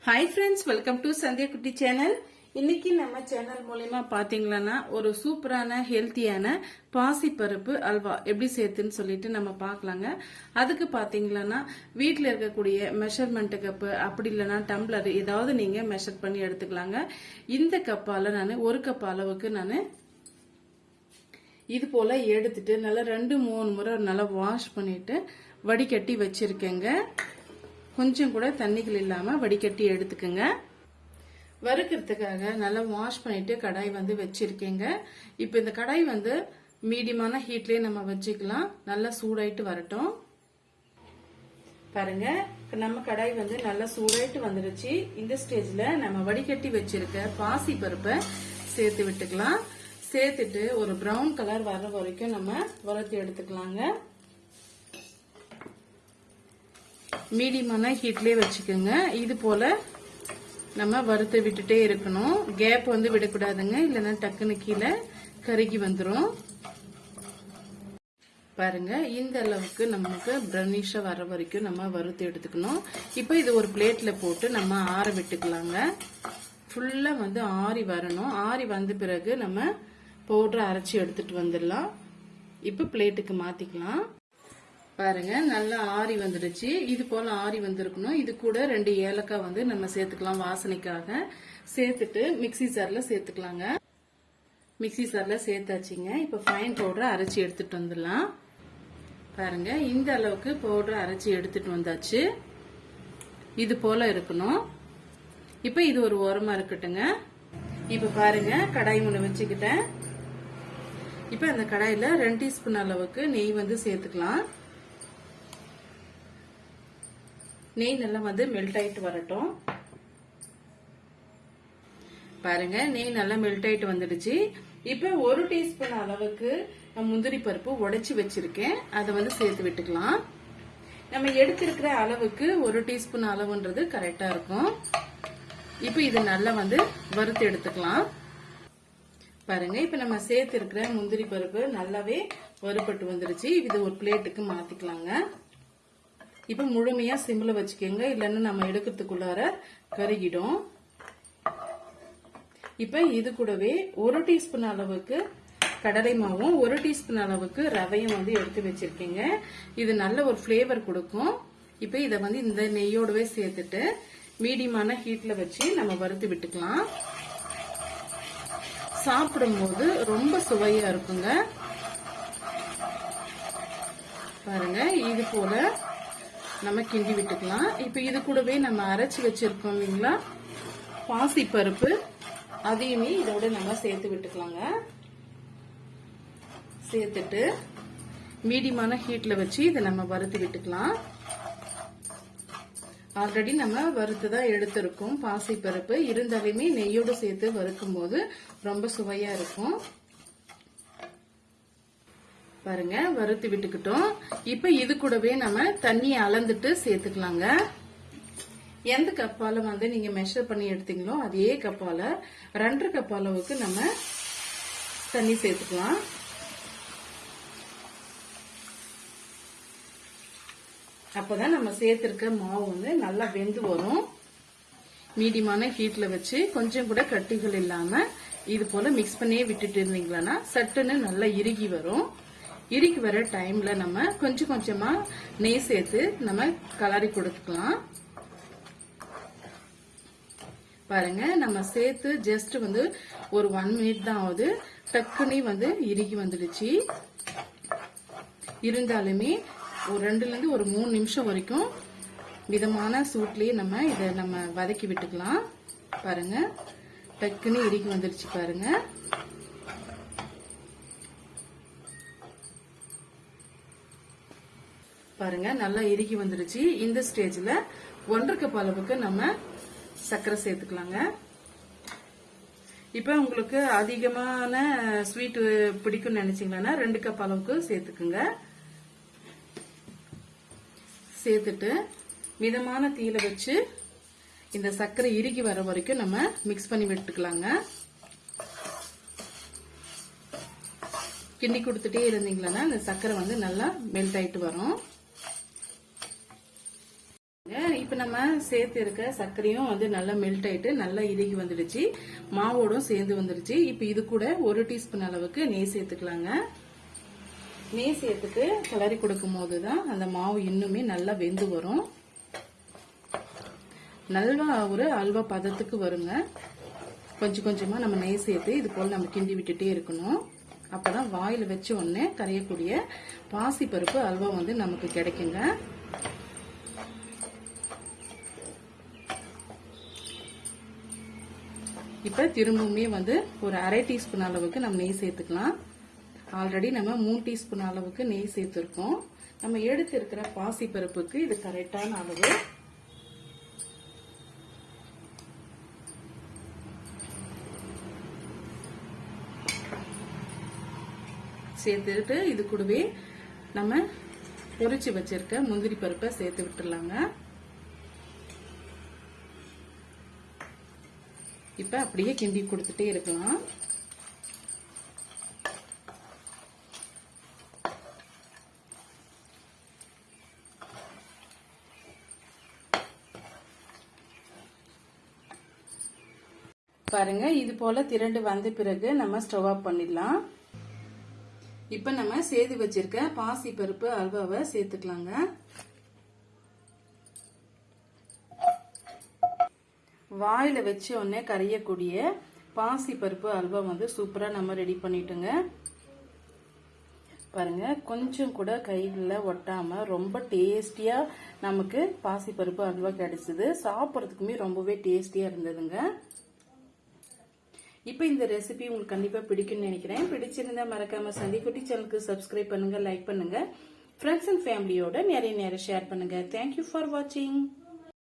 Hi friends, welcome to Sandhya குட்டி channel. இன்னைக்கு நம்ம சேனல் மூலமா பாத்தீங்கன்னா ஒரு சூப்பரான ஹெல்த்தியான பாசிப்பருப்பு அல்வா எப்படி சேர்த்துன்னு சொல்லிட்டு நம்ம பார்க்கலாங்க. அதுக்கு பாத்தீங்கன்னா வீட்டில் இருக்கக்கூடிய மெஷர்மெண்ட் கப்பு அப்படி இல்லைன்னா டம்ளர் ஏதாவது நீங்க மெஷர் பண்ணி எடுத்துக்கலாங்க. இந்த கப்பால நான் ஒரு கப் அளவுக்கு நான் இது போல எடுத்துட்டு நல்லா 2-3 முறை நல்லா வாஷ் பண்ணிட்டு வடிகட்டி வச்சிருக்கேங்க. கொஞ்சம் கூட தண்ணிகள் இல்லாம வடிகட்டி எடுத்துக்கங்க. வறுக்கிறதுக்காக நல்லா வாஷ் பண்ணிட்டு கடாய் வந்து வச்சிருக்கேங்க. இப்ப இந்த கடாய் வந்து மீடியமான ஹீட்லயே நம்ம வச்சுக்கலாம். நல்லா சூடாயிட்டு வரட்டும். பாருங்க, நம்ம கடாய் வந்து நல்லா சூடாயிட்டு வந்துருச்சு. இந்த ஸ்டேஜ்ல நம்ம வடிகட்டி வச்சிருக்க பாசி பருப்பை சேர்த்து விட்டுக்கலாம். சேர்த்துட்டு ஒரு பிரவுன் கலர் வர்ற வரைக்கும் நம்ம வறுத்து எடுத்துக்கலாங்க. மீடியமான ஹீட்லயே வச்சுக்கோங்க. இது போல நம்ம வறுத்து விட்டுட்டே இருக்கணும். கேப் வந்து விடக்கூடாதுங்க, இல்லைன்னா டக்குன்னு கீழே கருகி வந்துடும். பாருங்க, இந்த அளவுக்கு நமக்கு பிரவுனிஷா வர வரைக்கும் நம்ம வறுத்து எடுத்துக்கணும். இப்போ இது ஒரு பிளேட்ல போட்டு நம்ம ஆற விட்டுக்கலாங்க. ஃபுல்லா வந்து ஆறி வரணும். ஆறி வந்த பிறகு நம்ம பவுடரை அரைச்சி எடுத்துட்டு வந்துடலாம். இப்போ பிளேட்டுக்கு மாத்திக்கலாம். பாருங்க, நல்லா ஆறி வந்துடுச்சு. இது போல ஆறி வந்திருக்கணும். இது கூட 2 ஏலக்காய் வந்து நம்ம சேர்த்துக்கலாம் வாசனைக்காக. சேர்த்துட்டு மிக்சி ஜார்ல சேர்த்துக்கலாங்க. மிக்சி ஜார்ல சேர்த்தாச்சுங்க. இப்ப ஃபைன் பவுடரை அரைச்சி எடுத்துட்டு வந்துடலாம். பாருங்க, இந்த அளவுக்கு பவுடரை அரைச்சி எடுத்துட்டு வந்தாச்சு. இது போல இருக்கணும். இப்ப இது ஒரு ஓரமா இருக்கட்டுங்க. இப்ப பாருங்க, கடாய் ஒண்ணு வச்சுக்கிட்டேன். இப்ப அந்த கடாயில 2 டீஸ்பூன் அளவுக்கு நெய் வந்து சேர்த்துக்கலாம். நெய் நல்லா வந்து மெல்ட் ஆயிட்டு வரட்டும். பாருங்க, நெய் நல்லா மெல்ட் ஆயிட்டு வந்துடுச்சு. இப்ப 1 டீஸ்பூன் அளவுக்கு முந்திரி பருப்பு உடைச்சு வச்சிருக்கேன். அதை வந்து சேர்த்து விட்டுக்கலாம். நம்ம எடுத்திருக்கிற அளவுக்கு 1 டீஸ்பூன் அளவுன்றது கரெக்டா இருக்கும். இப்ப இது நல்லா வந்து வறுத்து எடுத்துக்கலாம். பாருங்க, இப்ப நம்ம சேர்த்து இருக்கிற முந்திரி பருப்பு நல்லாவே வறுபட்டு வந்துருச்சு. இது ஒரு பிளேட்டுக்கு மாத்திக்கலாங்க. இப்ப முழுமையா சிம்ல வச்சுக்கோங்க, இல்லைன்னா நம்ம எடுக்கிறதுக்குள்ளார கருகிடும். இப்ப இது கூடவே 1 டீஸ்பூன் அளவுக்கு கடலை மாவும் 1 டீஸ்பூன் அளவுக்கு ரவையும் வந்து எடுத்து வச்சிருக்கீங்க. இது நல்ல ஒரு பிளேவர் கொடுக்கும். இப்ப இத வந்து இந்த நெய்யோடவே சேர்த்துட்டு மீடியமான ஹீட்ல வச்சு நம்ம வறுத்து விட்டுக்கலாம். சாப்பிடும்போது ரொம்ப சுவையா இருக்குங்க. பாருங்க, இது போல நம்ம கிண்டி விட்டுக்கலாம். இப்ப இது கூடவே நம்ம அரைச்சி வச்சிருக்கோம் இல்லைங்களா பாசி பருப்பு, அதையுமே இதோட நம்ம சேர்த்து விட்டுக்கலாங்க. சேர்த்துட்டு மீடியமான ஹீட்ல வச்சு இதை நம்ம வறுத்து விட்டுக்கலாம். ஆல்ரெடி நம்ம வறுத்துதான் எடுத்திருக்கோம் பாசி பருப்பு. இருந்தாலுமே நெய்யோடு சேர்த்து வறுக்கும் போது ரொம்ப சுவையா இருக்கும். பாருங்க, வறுத்து விட்டுக்கிட்டோம். இப்ப இது கூடவே நம்ம தண்ணியை அளந்துட்டு சேர்த்துக்கலாங்க. எந்த கப்பால வந்து நீங்க மெஷர் பண்ணி எடுத்தீங்களோ அதே கப்பால 2.5 கப் அளவுக்கு நம்ம தண்ணி சேர்த்துக்கலாம். அப்பதான் நம்ம சேர்த்திருக்க மாவு வந்து நல்லா வெந்து வரும். மீடியமான ஹீட்ல வச்சு கொஞ்சம் கூட கட்டிகள் இல்லாம இது போல மிக்ஸ் பண்ணியே விட்டுட்டு இருந்தீங்களா சட்டுன்னு நல்லா இறுகி வரும். இறுகி வர டைம்ல நம்ம கொஞ்சம் கொஞ்சமா நெய் சேர்த்து நம்ம கலரி கொடுத்துக்கலாம். பாருங்க, நம்ம சேர்த்து ஜஸ்ட் வந்து ஒரு 1 மினிட் தான் ஆகுது. டக்குனி வந்து இறுகி வந்துடுச்சு. இருந்தாலுமே ஒரு 2ல இருந்து ஒரு 3 நிமிஷம் வரைக்கும் மிதமான சூட்லயே நம்ம இதை நம்ம வதக்கி விட்டுக்கலாம். பாருங்க, டக்குன்னு இறுகி வந்துடுச்சு. பாருங்க, பாருங்க நல்லா இறுகி வந்துடுச்சு. இந்த ஸ்டேஜ்ல 1.5 கப் அளவுக்கு நம்ம சர்க்கரை சேர்த்துக்கலாங்க. இப்ப உங்களுக்கு அதிகமான ஸ்வீட் பிடிக்கும் நினைச்சீங்கன்னா 2 கப் அளவுக்கு சேர்த்துக்குங்க. சேர்த்துட்டு மிதமான தீயில வச்சு இந்த சர்க்கரை இறுகி வர வரைக்கும் நம்ம மிக்ஸ் பண்ணி விட்டுக்கலாங்க. கிண்டி கொடுத்துட்டே இருந்தீங்கன்னா இந்த சர்க்கரை வந்து நல்லா மெல்ட் ஆயிட்டு வரும். இப்போ நம்ம சேர்த்து இருக்க சர்க்கரையும் வந்து நல்லா மெல்ட் ஆயிட்டு நல்லா இறுகி வந்துடுச்சு, மாவோடும் சேர்ந்து வந்துடுச்சு. இப்போ இது கூட 1 டீஸ்பூன் அளவுக்கு நெய் சேர்த்துக்கலாங்க. நெய் சேர்த்துட்டு கிளறி கொடுக்கும் போதுதான் அந்த மாவு இன்னுமே நல்லா வெந்து வரும். நல்லா ஒரு அல்வா பதத்துக்கு வருங்க. கொஞ்சம் கொஞ்சமா நம்ம நெய் சேர்த்து இது போல நம்ம கிண்டி விட்டுட்டே இருக்கணும். அப்பதான் வாயில வச்ச உடனே கரையக்கூடிய பாசி பருப்பு அல்வா வந்து நமக்கு கிடைக்குங்க. இப்ப திரும்பவுமே வந்து ஒரு 1/2 டீஸ்பூன் அளவுக்கு நம்ம நெய் சேர்த்துக்கலாம். ஆல்ரெடி நம்ம 3 டீஸ்பூன் அளவுக்கு நெய் சேர்த்திருக்கோம். நம்ம எடுத்து இருக்கிற பாசி பருப்புக்கு இது கரெக்டான அளவு. சேர்த்துட்டு இது கூடவே நம்ம பொரிச்சு வச்சிருக்க முந்திரி பருப்பை சேர்த்து விட்டுடலாங்க. இப்ப அப்படியே கிண்டி கொடுத்துட்டே இருக்கலாம். பாருங்க, இது போல திரண்டு வந்த பிறகு நம்ம ஸ்டவ் ஆஃப் பண்ணிடலாம். இப்ப நம்ம சேது வச்சிருக்க பாசி பருப்பு அல்வாவை சேர்த்துக்கலாங்க. வாயில வச்ச உடனே கரையக்கூடிய பாசி பருப்பு அல்வா வந்து சூப்பரா நம்ம ரெடி பண்ணிட்டுங்க. பாருங்க, கொஞ்சம் கூட கையில ஒட்டாம ரொம்ப டேஸ்டியா நமக்கு பாசி பருப்பு அல்வா கிடைச்சது. சாப்பிட்றதுக்குமே ரொம்பவே டேஸ்டியா இருந்ததுங்க. இப்போ இந்த ரெசிபி உங்களுக்கு கண்டிப்பா பிடிக்கும்னு நினைக்கிறேன். பிடிச்சிருந்தா மறக்காம சந்திக்குட்டி சேனலுக்கு சப்ஸ்கிரைப் பண்ணுங்க, லைக் பண்ணுங்க, ஃப்ரெண்ட்ஸ் அண்ட் ஃபேமிலியோட நிறைய ஷேர் பண்ணுங்க. தேங்க்யூ ஃபார் வாட்சிங்.